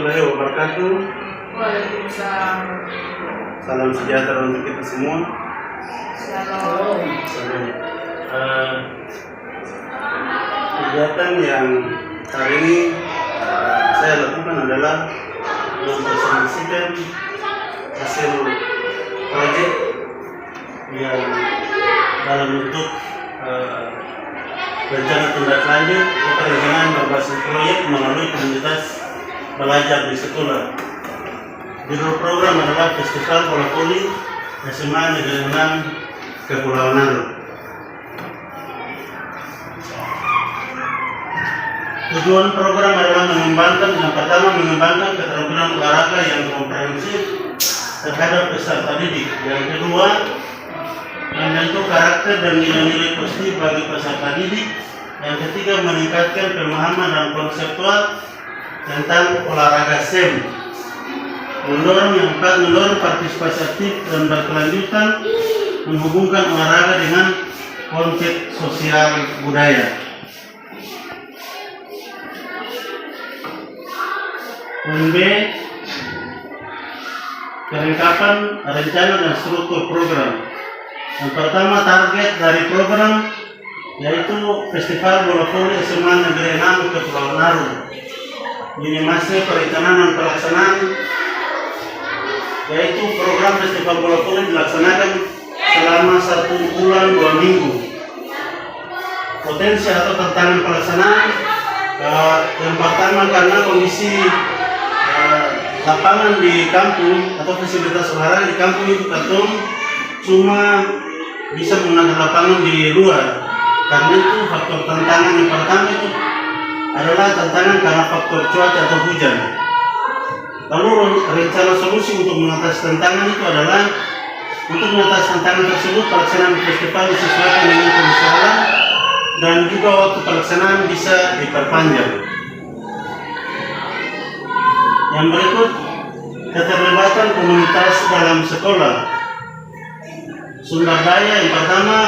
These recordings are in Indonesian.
warahmatullahi wabarakatuh. Waalaikumsalam. Salam sejahtera untuk kita semua. Shalom. Salam. Kegiatan yang hari ini saya lakukan adalah mempresentasikan hasil proyek yang dalam bentuk rencana tindak lanjut perencanaan berbasis proyek melalui komunitas belajar di sekolah. Judul program adalah Festival Bola Voli SMA Negeri 6 Kepulauan Naru. Tujuan program adalah yang pertama mengembangkan keterampilan olahraga yang komprehensif terhadap peserta didik. Yang kedua, membentuk karakter dan nilai-nilai positif bagi peserta didik. Yang ketiga, meningkatkan pemahaman dan konseptual tentang olahraga SEM. Yang keempat, mendorong partisipasi aktif dan berkelanjutan, menghubungkan olahraga dengan konsep sosial budaya. Poin B, kelengkapan rencana dan struktur program. Yang pertama, target dari program yaitu Festival Bola Voli SMA Negeri 6 Kepulauan Naru. Minimasi perencanaan dan pelaksanaan, yaitu program Festival Bola Voli dilaksanakan selama 1 bulan 2 minggu. Potensi atau tantangan pelaksanaan, yang pertama karena kondisi lapangan di kampung atau fasilitas olahraga di kampung itu cuma bisa menggunakan lapangan di luar. Karena itu faktor tantangan yang pertama itu adalah tantangan karena faktor cuaca atau hujan. Lalu rencana solusi untuk mengatasi tantangan itu adalah untuk mengatasi tantangan tersebut pelaksanaan festival disesuaikan dengan kondisi alam dan juga waktu pelaksanaan bisa diperpanjang. Yang berikut, keterlibatan komunitas dalam sekolah. Sumber daya yang pertama,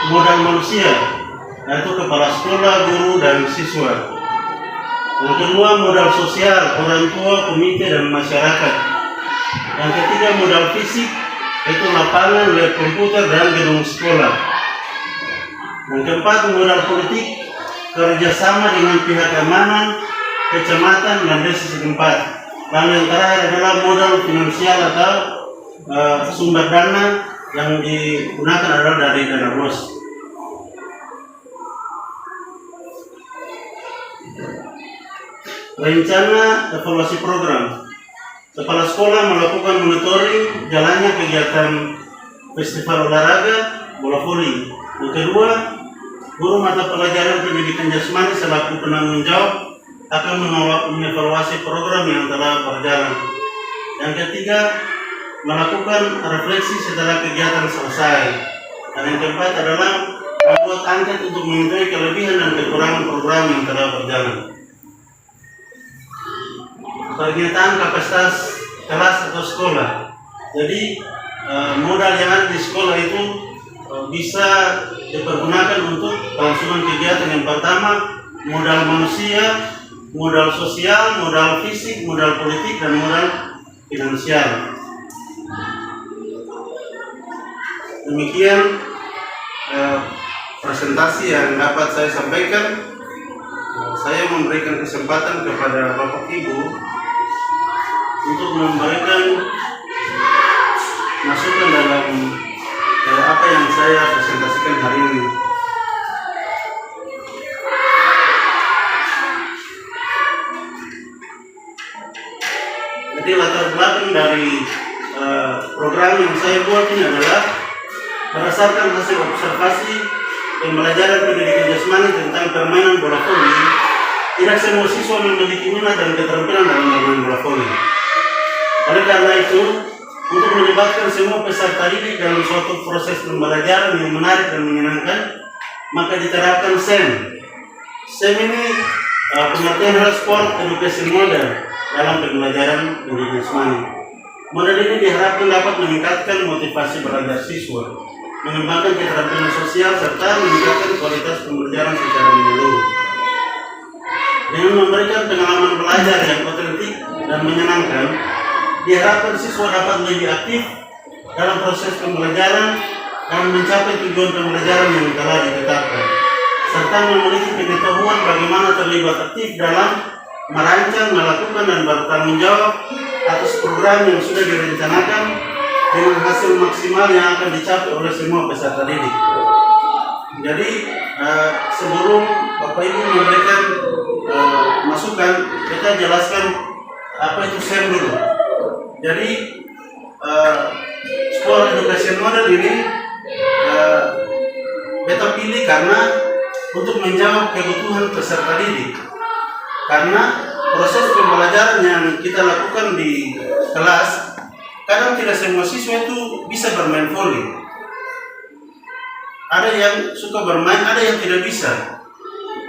modal manusia, yaitu kepala sekolah, guru, dan siswa. Yang kedua, modal sosial, orang tua, komite, dan masyarakat. Yang ketiga, modal fisik, yaitu lapangan, lab komputer, dan gedung sekolah. Yang keempat, modal politik, kerjasama dengan pihak keamanan, kecamatan, dan desa setempat. Lalu yang terakhir adalah modal finansial atau sumber dana yang digunakan adalah dari dana BOS. Rencana evaluasi program. Kepala sekolah melakukan monitoring jalannya kegiatan festival olahraga bola voli. Yang kedua, guru mata pelajaran pendidikan jasmani selaku penanggung jawab akan mengevaluasi program yang telah berjalan. Yang ketiga, melakukan refleksi setelah kegiatan selesai. Dan yang keempat adalah membuat angket untuk mengetahui kelebihan dan kekurangan program yang telah berjalan. Pernyataan kapasitas kelas atau sekolah. Jadi modal yang ada di sekolah itu bisa dipergunakan untuk kelangsungan kegiatan. Yang pertama, modal manusia, modal sosial, modal fisik, modal politik, dan modal finansial. Demikian presentasi yang dapat saya sampaikan. Saya memberikan kesempatan kepada Bapak Ibu untuk memberikan masukan dalam apa yang saya presentasikan hari ini. Jadi latar belakang dari program yang saya buat ini adalah berdasarkan hasil observasi pembelajaran pendidikan jasmani tentang permainan bola voli. Tidak semua siswa memiliki minat dan keterampilan dalam bermain bola voli. Oleh karena itu, untuk melibatkan semua peserta didik dalam suatu proses pembelajaran yang menarik dan menyenangkan, maka diterapkan SEM. SEM ini pengertian adalah Sport Education Model dalam pembelajaran pendidikan jasmani. Model ini diharapkan dapat meningkatkan motivasi belajar siswa, mengembangkan keterampilan sosial, serta meningkatkan kualitas pembelajaran secara menyeluruh. Dengan memberikan pengalaman belajar yang otentik dan dan menyenangkan, diharapkan siswa dapat lebih aktif dalam proses pembelajaran dan mencapai tujuan pembelajaran yang telah ditetapkan, serta memiliki pengetahuan bagaimana terlibat aktif dalam merancang, melakukan, dan bertanggung jawab atas program yang sudah direncanakan dengan hasil maksimal yang akan dicapai oleh semua peserta didik. Jadi sebelum Bapak Ibu memberikan masukan, kita jelaskan apa itu SEM dulu. Jadi sekolah edukasi model ini kita pilih karena untuk menjawab kebutuhan peserta didik. Karena proses pembelajaran yang kita lakukan di kelas, kadang tidak semua siswa itu bisa bermain voli. Ada yang suka bermain, ada yang tidak bisa.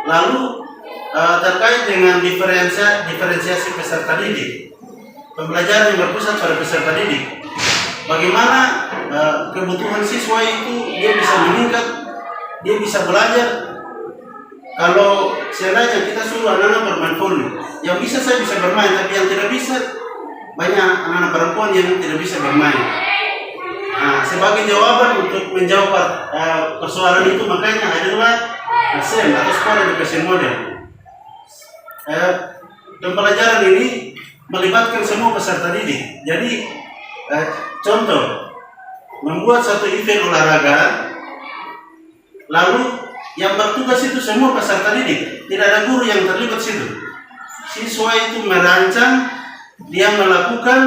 Lalu terkait dengan diferensiasi peserta didik, pembelajaran yang berpusat pada peserta didik, bagaimana kebutuhan siswa itu dia bisa meningkat, dia bisa belajar. Kalau seandainya kita suruh anak-anak bermain voli, yang bisa saya bisa bermain, tapi yang tidak bisa, banyak anak-anak perempuan yang tidak bisa bermain. Nah, sebagai jawaban untuk menjawab persoalan itu, makanya adalah SEM atau sekolah edukasi model. Pembelajaran ini melibatkan semua peserta didik. Jadi contoh, membuat satu event olahraga, lalu yang bertugas itu semua peserta didik, tidak ada guru yang terlibat situ. Siswa itu merancang, dia melakukan,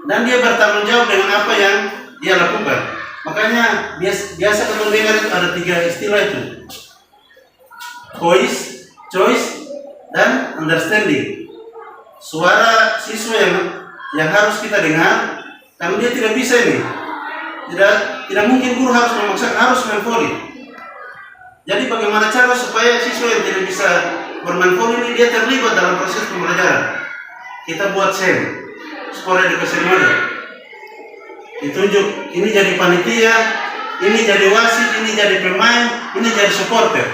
dan dia bertanggung jawab dengan apa yang dia lakukan. Makanya biasa kita dengar ada 3 istilah itu: choice, dan understanding. Suara siswa yang harus kita dengar, karena dia tidak bisa ini. Tidak mungkin guru harus memaksa harus main voli. Jadi bagaimana cara supaya siswa yang tidak bisa bermain voli ini dia terlibat dalam proses pembelajaran? Kita buat SEM, sekolah edukasi model. Ditunjuk, ini jadi panitia, ini jadi wasit, ini jadi pemain, ini jadi supporter.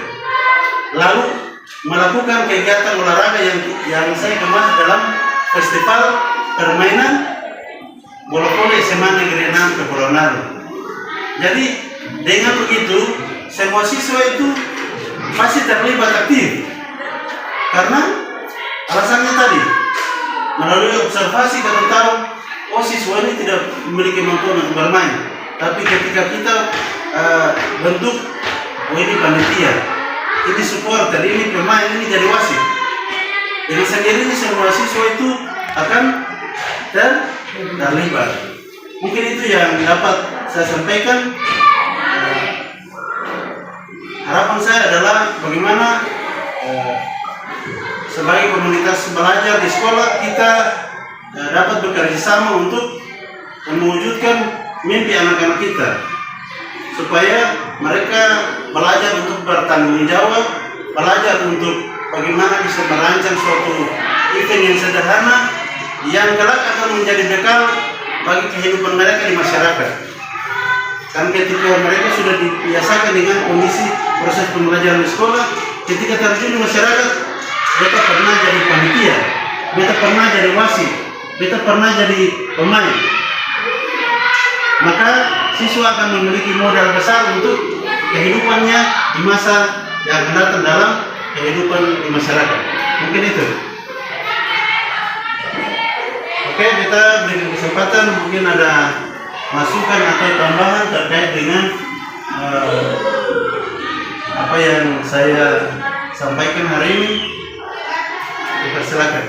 Lalu melakukan kegiatan olahraga yang saya kemas dalam festival permainan bola voli SMA Negeri 6 Kepulauan Naru. Jadi dengan begitu semua siswa itu masih terlibat aktif, karena alasannya tadi melalui observasi kita tahu, oh siswa ini tidak memiliki kemampuan untuk bermain, tapi ketika kita bentuk, oh ini panitia, ini supporter, ini pemain, ini jadi wasit, dengan sendirinya semua siswa itu akan terlibat. Mungkin itu yang dapat saya sampaikan. Harapan saya adalah bagaimana sebagai komunitas belajar di sekolah kita dapat bekerja sama untuk mewujudkan mimpi anak-anak kita, supaya mereka belajar untuk bertanggung jawab, belajar untuk bagaimana bisa merancang suatu event yang sederhana yang kelak akan menjadi bekal bagi kehidupan mereka di masyarakat. Kan ketika mereka sudah dibiasakan dengan kondisi proses pembelajaran di sekolah, ketika terjun di masyarakat, mereka pernah jadi panitia, mereka pernah jadi wasit, mereka pernah jadi pemain. Maka siswa akan memiliki modal besar untuk kehidupannya di masa yang akan datang dalam kehidupan di masyarakat. Mungkin itu. Oke, kita berikan kesempatan, mungkin ada masukan atau tambahan terkait dengan apa yang saya sampaikan hari ini. Dipersilakan.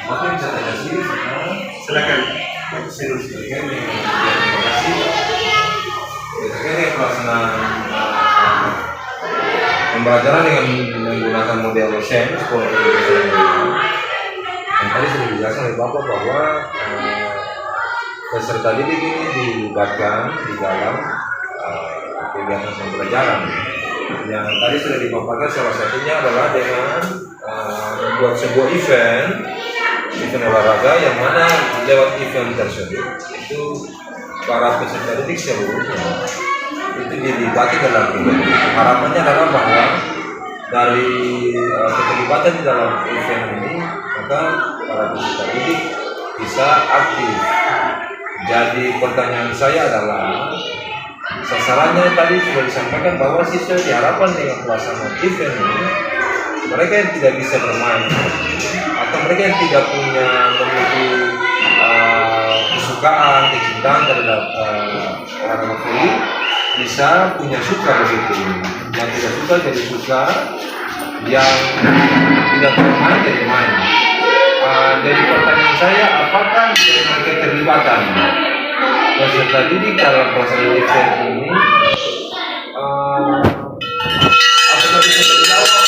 Mungkin bisa tanya sih, Silakan. Biasanya pelaksanaan pembelajaran dengan menggunakan model SEM, sekolah edukasi model, yang tadi sudah dijelaskan oleh Bapak bahwa peserta didik ini dilibatkan di dalam kegiatan pembelajaran. Yang tadi sudah dipaparkan salah satunya adalah dengan membuat sebuah event event olahraga yang mana lewat event tersebut itu para peserta didik seluruhnya itu dilibatkan dalam event. Harapannya adalah bahwa dari keterlibatan di dalam event ini maka para peserta didik bisa aktif. Jadi pertanyaan saya adalah sasarannya tadi sudah disampaikan bahwa siswa diharapkan dengan pelaksanaan event ini mereka yang tidak bisa bermain atau mereka yang tidak punya memiliki kesukaan, kecintaan terhadap olahraga voli bisa punya suka begitu. Yang tidak suka jadi suka, yang tidak bermain jadi main. Jadi pertanyaan saya, apakah dengan keterlibatan peserta didik dalam pelaksanaan event ini apakah bisa terjawab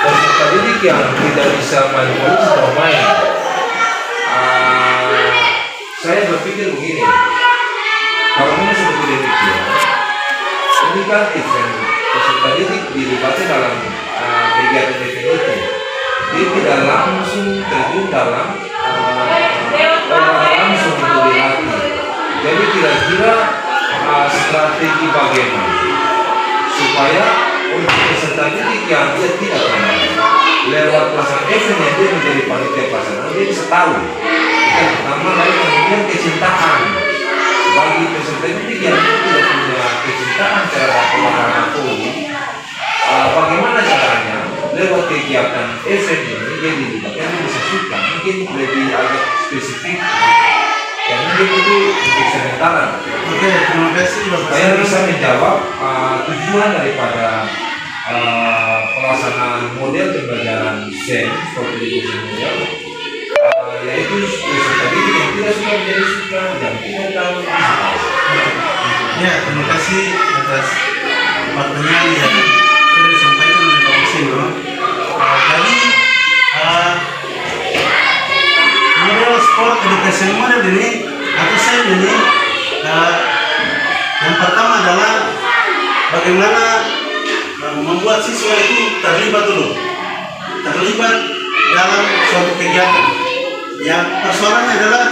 peserta didik yang tidak bisa main voli atau main? Saya berpikir begini, kalau ini seperti demikian, ini kan event peserta didik dilibatkan dalam kegiatan event itu. Dia tidak langsung terjun dalam langsung untuk dilatih. Jadi kira-kira strategi bagaimana supaya untuk peserta didik yang dia tidak kenal lewat pelaksanaan event yang dia menjadi panitia pelaksanaan dia bisa tahu. Yang pertama lalu kemudian kecintaan bagi peserta didik yang tidak punya kecintaan terhadap olahraga voli. Bagaimana caranya lewat kegiatan event ini dia dilibatkan bisa suka, mungkin lebih agak spesifik yang mungkin itu untuk sementara. Oke, terima kasih Bapak. Saya bisa menjawab tujuan daripada pelaksanaan model pembelajaran SEM seperti itu semua, yaitu peserta didik yang tidak suka menjadi suka, yang tidak tahu suka. Ya, terima kasih atas pertanyaan yang sudah disampaikan oleh Pak Sino. Jadi model sport education model ini atau SEM ini yang pertama adalah bagaimana membuat siswa itu terlibat dalam suatu kegiatan. Yang persoalannya adalah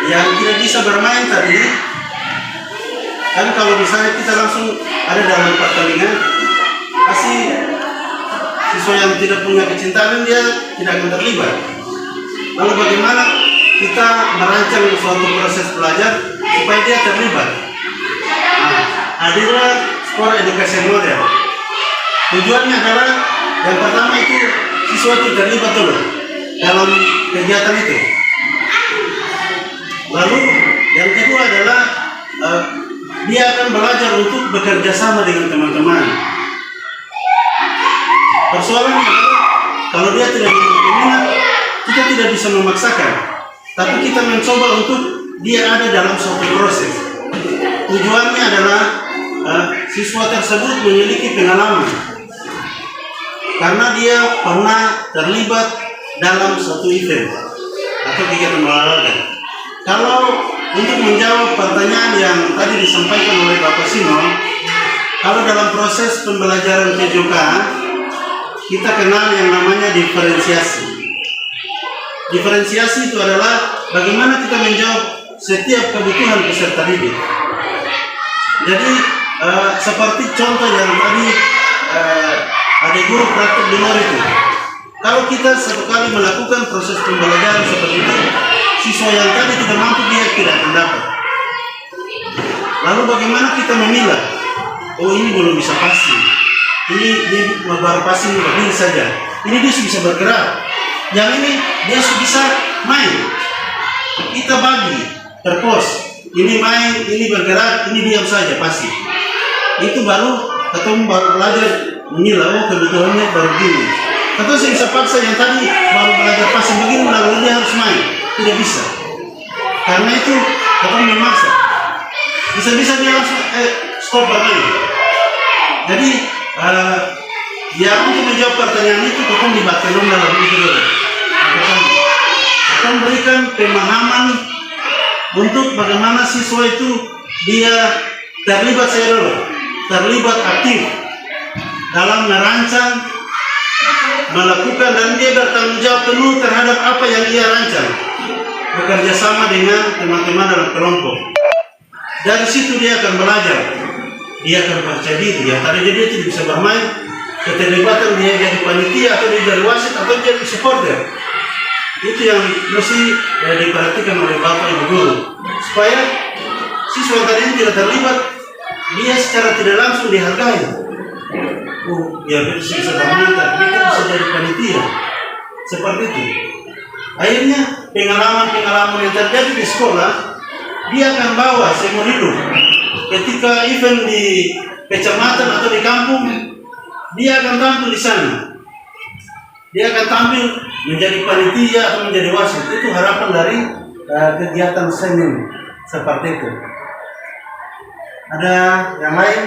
yang tidak bisa bermain tadi kan kalau misalnya kita langsung ada dalam pertandingan pasti siswa yang tidak punya kecintaan dia tidak akan terlibat. Lalu bagaimana kita merancang suatu proses belajar supaya dia terlibat? Hadirlah sport education model. Tujuannya adalah yang pertama itu siswa itu terlibat dulu dalam kegiatan itu. Lalu yang kedua adalah dia akan belajar untuk bekerja sama dengan teman-teman. Persoalannya adalah kalau dia tidak memiliki minat, kita tidak bisa memaksakan, tapi kita mencoba untuk dia ada dalam suatu proses. Tujuannya adalah siswa tersebut memiliki pengalaman karena dia pernah terlibat dalam suatu event atau kegiatan olahraga. Kalau untuk menjawab pertanyaan yang tadi disampaikan oleh Bapak Sino, kalau dalam proses pembelajaran PJK kita kenal yang namanya diferensiasi. Diferensiasi itu adalah bagaimana kita menjawab setiap kebutuhan peserta didik. Jadi seperti contoh yang tadi ada guru praktek di luar itu. Kalau kita satu kali melakukan proses pembelajaran seperti itu, siswa yang tadi tidak mampu dia tidak akan dapat. Lalu bagaimana kita memilah? Oh ini belum bisa passing, ini baru passing begini saja. Ini dia bisa bergerak. Yang ini dia bisa main. Kita bagi per pos. Ini main, ini bergerak, ini diam saja passing. Itu baru ketemu baru belajar memilah. Oh kebutuhannya baru begini. Atau saya bisa paksa yang tadi baru belajar passing begini, lalu dia harus main. Tidak bisa. Karena itu ketemu memaksa. Bisa-bisa dia langsung stop bermain. Jadi ya untuk menjawab pertanyaan itu kita libatkan dalam itu dulu. Kita berikan pemahaman untuk bagaimana siswa itu dia terlibat terlibat aktif dalam merancang, melakukan dan dia bertanggung jawab penuh terhadap mendengar apa yang ia rancang, bekerja sama dengan teman-teman dalam kelompok. Dari situ dia akan belajar, dia akan percaya diri. Ya, tadinya dia tidak bisa bermain, keterlibatan dia jadi panitia atau dia jadi wasit atau jadi supporter. Itu yang mesti diperhatikan oleh bapak ibu guru, supaya siswa tadi ini tidak terlibat, dia secara tidak langsung dihargai. Ya bisa bermain, tapi kan bisa jadi panitia. Seperti itu. Akhirnya pengalaman yang terjadi di sekolah, dia akan bawa seumur hidup. Ketika event di kecamatan atau di kampung, dia akan tampil di sana. Dia akan tampil menjadi panitia atau menjadi wasit. Itu harapan dari kegiatan seni seperti itu. Ada yang lain?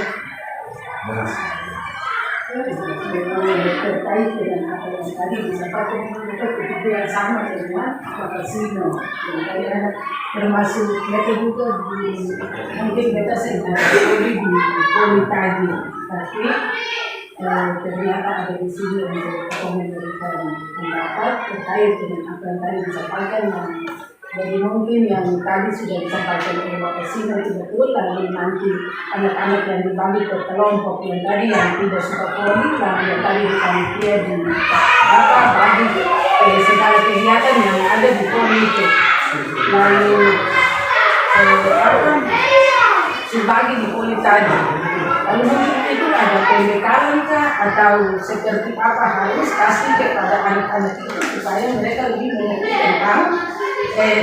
Terkait dengan apa yang tadi disampaikan, itu yang sama dengan Bapak Sino. Termasuk mereka juga mungkin kita sedang di poli tadi, tapi ternyata ada di sini untuk memberikan pendapat terkait dengan apa yang tadi disampaikan. Jadi mungkin yang tadi sudah disampaikan oleh Bapak Sino itu betul, lalu nanti anak-anak yang dibagi ke kelompok yang tadi yang tidak suka poli, lalu yang tadi panitia di bagi segala kegiatan yang ada di poli itu. Lalu sebagi di poli tadi. Lalu mungkin itu ada pembekalan kah atau seperti apa harus kasih kepada anak-anak itu supaya mereka lebih mengerti tentang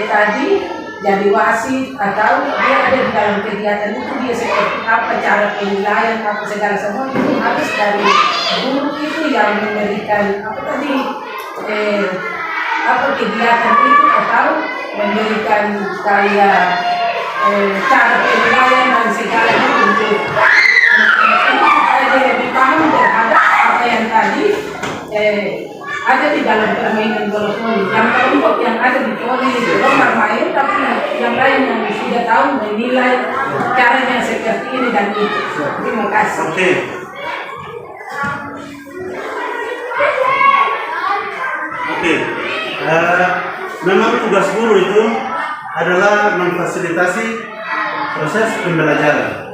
tadi jadi wasit atau dia ada di dalam kegiatan itu dia seperti apa cara penilaian apa segala semua itu harus dari guru itu yang memberikan apa tadi apa kegiatan itu atau memberikan kayak cara penilaian dan segalanya untuk supaya dia lebih paham terhadap apa yang tadi ada di dalam permainan bola voli. Yang kelompok yang ada di voli itu bermain, tapi yang lain yang sudah tahu menilai caranya seperti ini dan itu. Terima kasih. Oke. Memang tugas guru itu adalah memfasilitasi proses pembelajaran.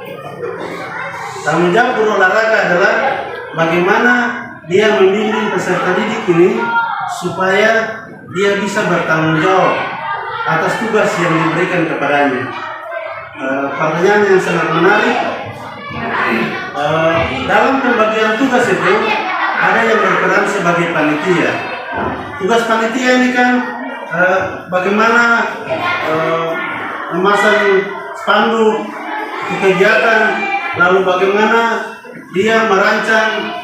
Tanggung jawab guru olahraga adalah bagaimana dia membimbing peserta didik ini supaya dia bisa bertanggung jawab atas tugas yang diberikan kepadanya. Pertanyaan yang sangat menarik. Dalam pembagian tugas itu ada yang berperan sebagai panitia. Tugas panitia ini kan bagaimana memasang spanduk kegiatan, lalu bagaimana dia merancang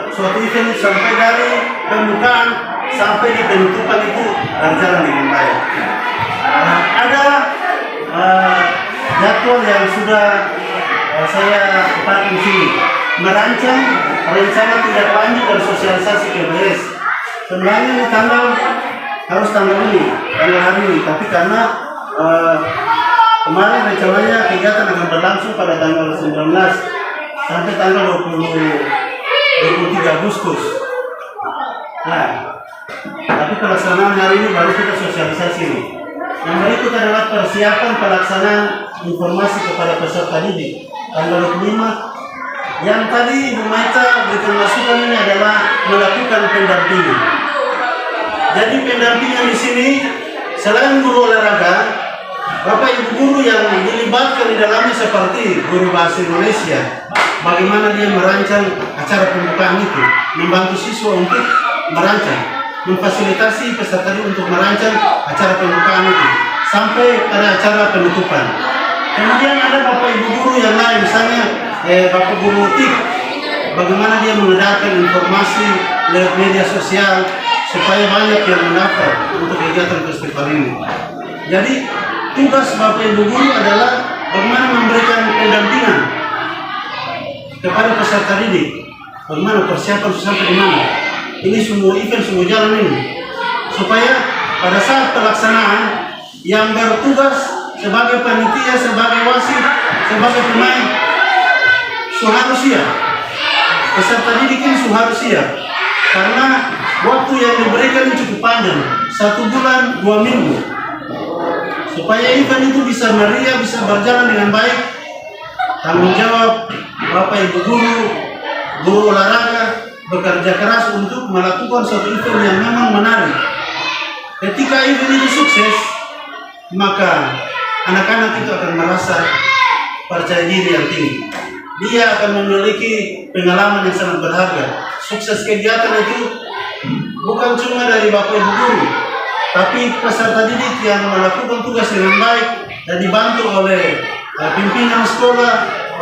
suatu event sampai dari pembukaan sampai di penutupan itu berjalan dengan baik. Ada jadwal yang sudah saya pakai di sini, merancang rencana tindak lanjut dan sosialisasi KBS. Sebenarnya ini harus tanggal hari ini, tapi karena kemarin rencananya kegiatan akan berlangsung pada tanggal 19 sampai tanggal 23 Agustus. Nah, tapi pelaksanaan hari ini baru kita sosialisasi ini. Yang berikut adalah persiapan pelaksanaan informasi kepada peserta didik tanggal 25. Yang tadi Bu Maita berikan masukan ini adalah melakukan pendampingan. Jadi pendampingan di sini selain guru olahraga, Bapak Ibu guru yang dilibatkan di dalamnya seperti guru bahasa Indonesia, bagaimana dia merancang acara pembukaan itu, membantu siswa untuk merancang, memfasilitasi peserta untuk merancang acara pembukaan itu sampai pada acara penutupan. Kemudian ada Bapak Ibu guru yang lain, misalnya Bapak Guru TIP, bagaimana dia mengedarkan informasi lewat media sosial supaya banyak yang mendaftar untuk kegiatan festival ini. Jadi tugas Bapak Ibu guru adalah bagaimana memberikan pendampingan kepada peserta didik, bagaimana persiapan sampai di mana. Ini semua event semua jalan ini supaya pada saat pelaksanaan yang bertugas sebagai panitia, sebagai wasit, sebagai pemain harus siap. Peserta didik ini harus siap karena waktu yang diberikan cukup panjang. 1 bulan 2 minggu, supaya event itu bisa meriah, bisa berjalan dengan baik. Tanggung jawab Bapak Ibu guru, guru olahraga bekerja keras untuk melakukan suatu event yang memang menarik. Ketika event itu sukses, maka anak-anak itu akan merasa percaya diri yang tinggi. Dia akan memiliki pengalaman yang sangat berharga. Sukses kegiatan itu bukan cuma dari Bapak Ibu guru, tapi peserta didik yang melakukan tugas dengan baik dan dibantu oleh pimpinan sekolah,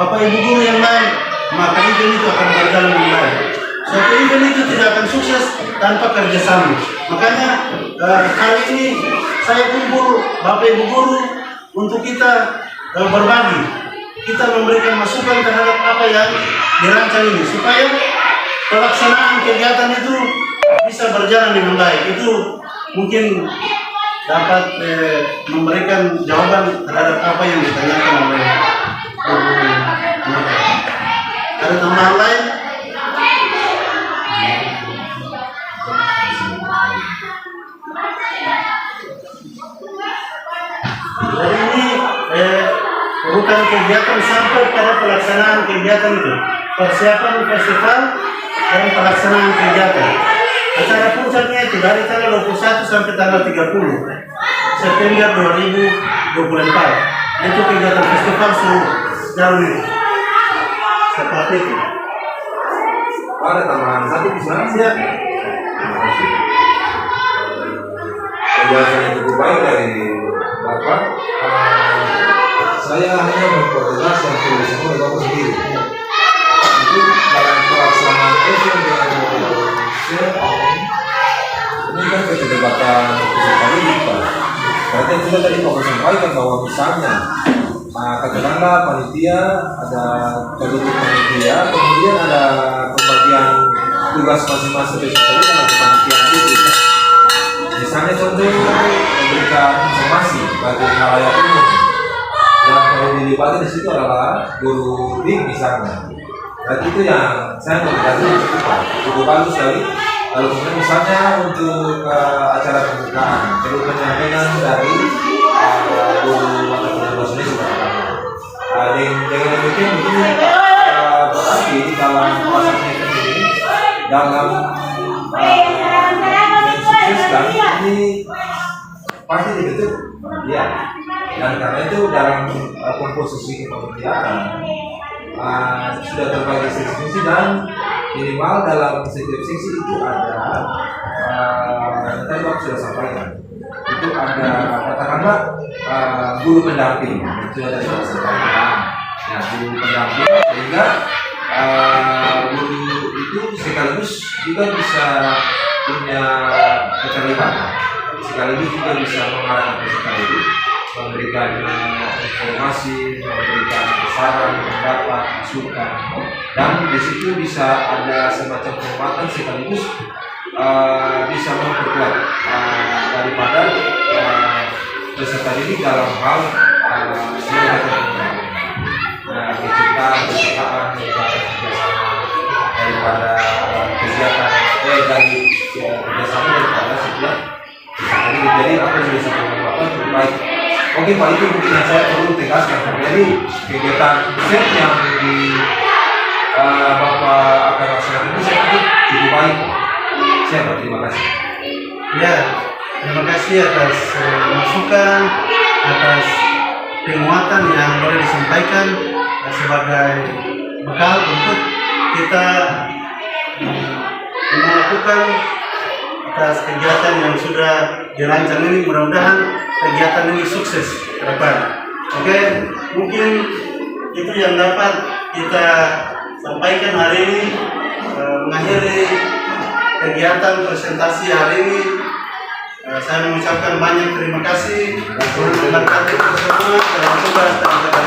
Bapak Ibu guru yang lain, maka event itu akan berjalan dengan baik. Suatu event itu tidak akan sukses tanpa kerjasama. Makanya kali ini saya kumpul Bapak Ibu guru untuk kita berbagi. Kita memberikan masukan terhadap apa yang dirancang ini, supaya pelaksanaan kegiatan itu bisa berjalan dengan baik. Itu mungkin dapat memberikan jawaban terhadap apa yang ditanyakan oleh ada tambahan lain? Jadi ini urutan kegiatan sampai pada pelaksanaan kegiatan itu, persiapan festival dan pelaksanaan kegiatan. Acara puncaknya itu dari tanggal 21 sampai tanggal 30 September 2024. Itu kegiatan festival sejauh ini. Seperti itu. Ada tambahan satu bisa? Siap. Penjelasan yang cukup baik dari Bapak. Saya hanya mempertegas yang sudah disebut oleh Bapak sendiri. Itu dalam pelaksanaan event dengan Indonesia ini kan keterlibatan peserta didik, Pak. Berarti yang sudah tadi Bapak sampaikan bahwa misalnya katakanlah panitia ada terbentuk panitia, kemudian ada pembagian tugas masing-masing peserta didik atau panitia itu. Misalnya contoh memberikan informasi bagi halayak umum. Yang perlu dilibatkan di situ adalah guru dik misalnya. Dan itu yang saya mengatakan cukup bagus sekali. Lalu kemudian misalnya untuk acara pembukaan perlu penyampaian dari guru mata pelajaran bahasa Indonesia. Dengan demikian begini berarti dalam proses ini dalam mensukseskan ini pasti dibentuk ya. Dan karena itu dalam komposisi kepanitiaan sudah terbagi seksi dan minimal dalam setiap seksi itu ada tadi Bapak sudah sampaikan itu ada katakanlah guru pendamping sudah tadi Bapak sampaikan. Nah, guru pendamping sehingga guru itu sekaligus juga bisa punya keterlibatan, sekaligus juga bisa mengarahkan peserta didik, memberikan informasi, memberikan saran, pendapat, masukan, dan di situ bisa ada semacam penguatan sekaligus bisa memperkuat daripada peserta didik dalam hal kecintaan, kesukaan, kerjasama daripada kegiatan dari kerjasama daripada setiap peserta didik. Jadi apa yang sudah disampaikan Bapak cukup baik. Oke Pak, itu mungkin yang saya perlu tegaskan. Jadi kegiatan set yang di Bapak akan laksanakan ini saya pikir cukup baik. Saya berterima kasih. Ya, terima kasih atas masukan, atas penguatan yang boleh disampaikan sebagai bekal untuk kita melakukan atas kegiatan yang sudah dirancang ini. Mudah-mudahan kegiatan ini sukses ke depan. Oke, mungkin itu yang dapat kita sampaikan hari ini. Mengakhiri kegiatan presentasi hari ini, saya mengucapkan banyak terima kasih. Tuhan memberkati kita semua dalam tugas dan